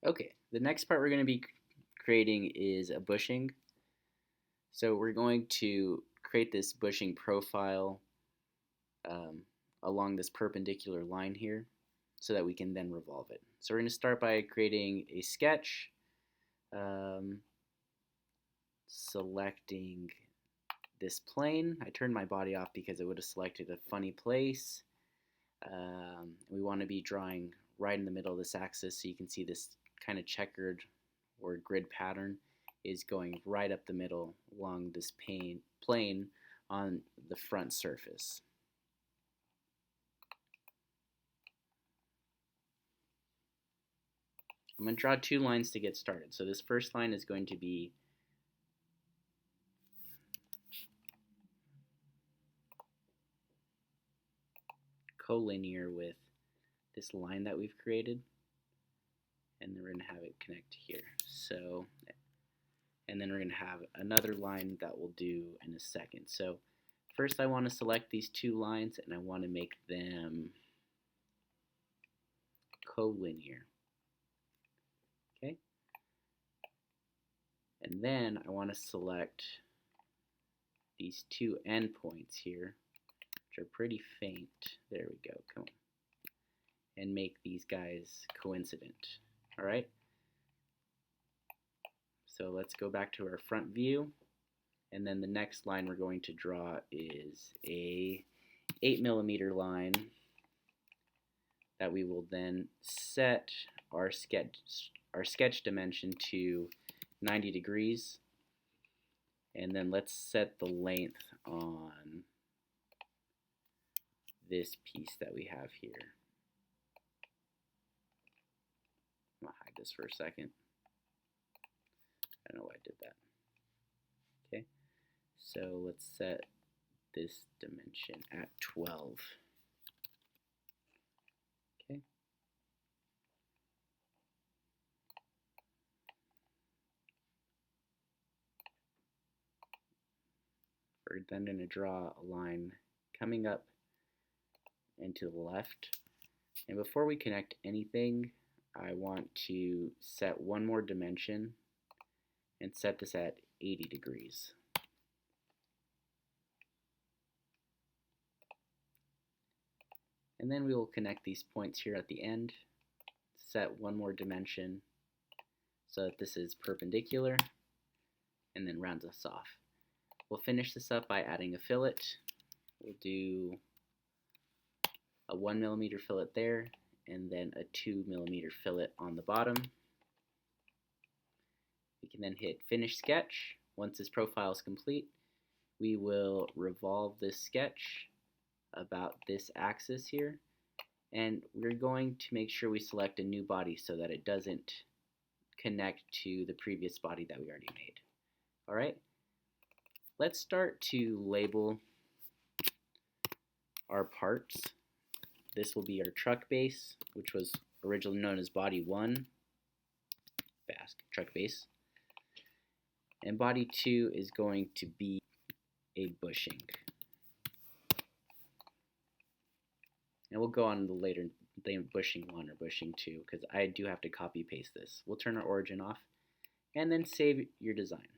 Okay, the next part we're going to be creating is a bushing. So we're going to create this bushing profile um, along this perpendicular line here so that we can then revolve it. So we're going to start by creating a sketch, um, selecting this plane. I turned my body off because it would have selected a funny place. We want to be drawing right in the middle of this axis so you can see this kind of checkered or grid pattern is going right up the middle along this plane on the front surface. I'm going to draw two lines to get started. So this first line is going to be collinear with this line that we've created, and then we're going to have it connect here. So, and then we're going to have another line that we'll do in a second. So first I want to select these two lines and I want to make them collinear. Okay? And then I want to select these two endpoints here, which are pretty faint. There we go. Come on. And make these guys coincident. All right? So let's go back to our front view, and then the next line we're going to draw is a 8mm line that we will then set our sketch dimension to 90 degrees, and then let's set the length on this piece that we have here. I'm gonna hide this for a second. I don't know why I did that. Okay, so let's set this dimension at 12. Okay. We're then going to draw a line coming up and to the left. And before we connect anything, I want to set one more dimension and set this at 80 degrees. And then we will connect these points here at the end, set one more dimension so that this is perpendicular, and then rounds us off. We'll finish this up by adding a fillet. We'll do a 1mm fillet there, and then a 2mm fillet on the bottom. We can then hit Finish Sketch. Once this profile is complete, we will revolve this sketch about this axis here, and we're going to make sure we select a new body so that it doesn't connect to the previous body that we already made. Alright, let's start to label our parts. This will be our truck base, which was originally known as body 1, truck base. And body 2 is going to be a bushing. And we'll go on the later bushing 1 or bushing 2 because I do have to copy paste this. We'll turn our origin off and then save your design.